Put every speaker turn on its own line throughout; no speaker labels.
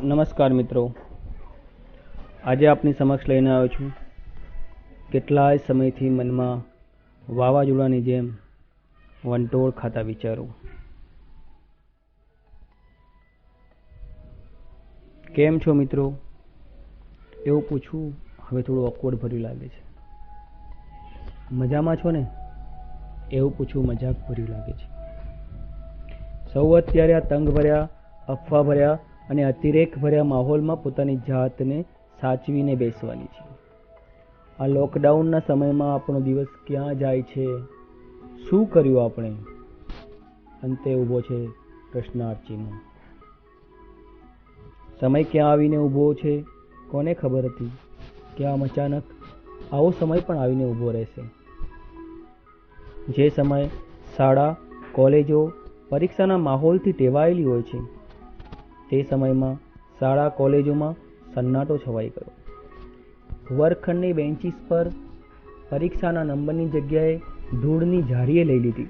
નમસ્કાર મિત્રો, આજે આપની સમક્ષ લઈને આવ્યો છું કેટલાય સમયથી મનમાં વાવાઝોડાની જેમ વંટોળ ખાતા વિચારો. કેમ છો મિત્રો એવું પૂછવું હવે થોડું ઓકવર્ડ ભર્યું લાગે છે. મજામાં છો ને એવું પૂછવું મજાક ભર્યું લાગે છે. સૌ અત્યારે આ તંગ ભર્યા, અફવા ભર્યા અને અતિરેક ભર્યા માહોલમાં પોતાની જાતને સાચવીને બેસવાની છે. આ લોકડાઉનના સમયમાં આપણો દિવસ ક્યાં જાય છે, શું કર્યું આપણે, અંતે ઊભો છે પ્રશ્નાર્થ ચિહ્ન. સમય ક્યાં આવીને ઊભો છે કોને ખબર હતી કે આમ અચાનક આવો સમય પણ આવીને ઊભો રહેશે. જે સમય શાળા, કોલેજો, પરીક્ષાના માહોલથી ટેવાયેલી હોય છે તે સમયમાં શાળા કોલેજોમાં સન્નાટો છવાઈ ગયો. વર્ગખંડની બેન્ચીસ પર પરીક્ષાના નંબરની જગ્યાએ ધૂળની ઝારીએ લઈ લીધી.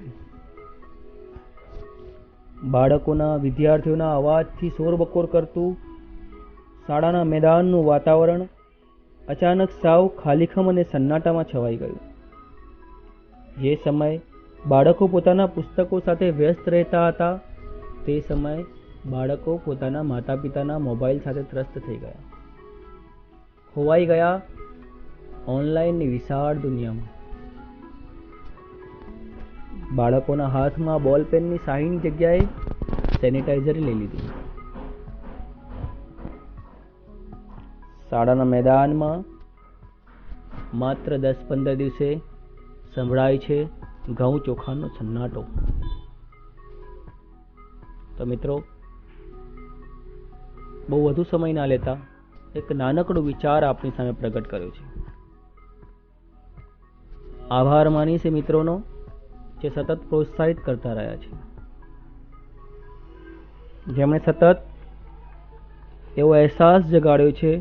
બાળકોના, વિદ્યાર્થીઓના અવાજથી શોરબકોર કરતું શાળાના મેદાનનું વાતાવરણ અચાનક સાવ ખાલીખમ અને સન્નાટામાં છવાઈ ગયું. જે સમય બાળકો પોતાના પુસ્તકો સાથે વ્યસ્ત રહેતા હતા તે સમયે બાળકો પોતાના માતા પિતાના મોબાઈલ સાથે ત્રસ્ત થઈ ગયા, ખોવાઈ ગયા ઓનલાઈનની વિશાળ દુનિયામાં. બાળકોના હાથમાં બોલપેનની શાહીની જગ્યાએ સેનિટાઈઝર લઈ લીધું. શાળાના મેદાનમાં માત્ર 10-15 દિવસે સંભળાય છે ઘઉં ચોખાનો સન્નાટો. તો મિત્રો, બહુ વધુ સમય ના લેતા એક નાનકડો વિચાર આપની સામે પ્રગટ કર્યો છે. આભાર માનીશ એ મિત્રોનો જે સતત પ્રોત્સાહિત કરતા રહ્યા છે, જેમણે સતત એવો અહેસાસ જગાડ્યો છે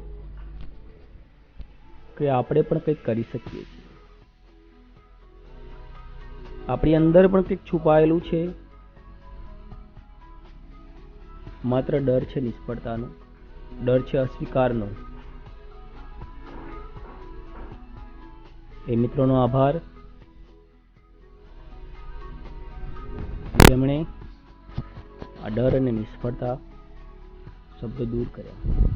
કે આપણે પણ કંઈક કરી શકીએ છીએ. આપણી અંદર પણ કંઈક છુપાયેલું છે, માત્ર ડર છે નિષ્ફળતાનો, ડર છે અસ્વીકારનો. એ મિત્રોનો આભાર જેમણે આ ડર અને નિષ્ફળતા શબ્દો દૂર કર્યા.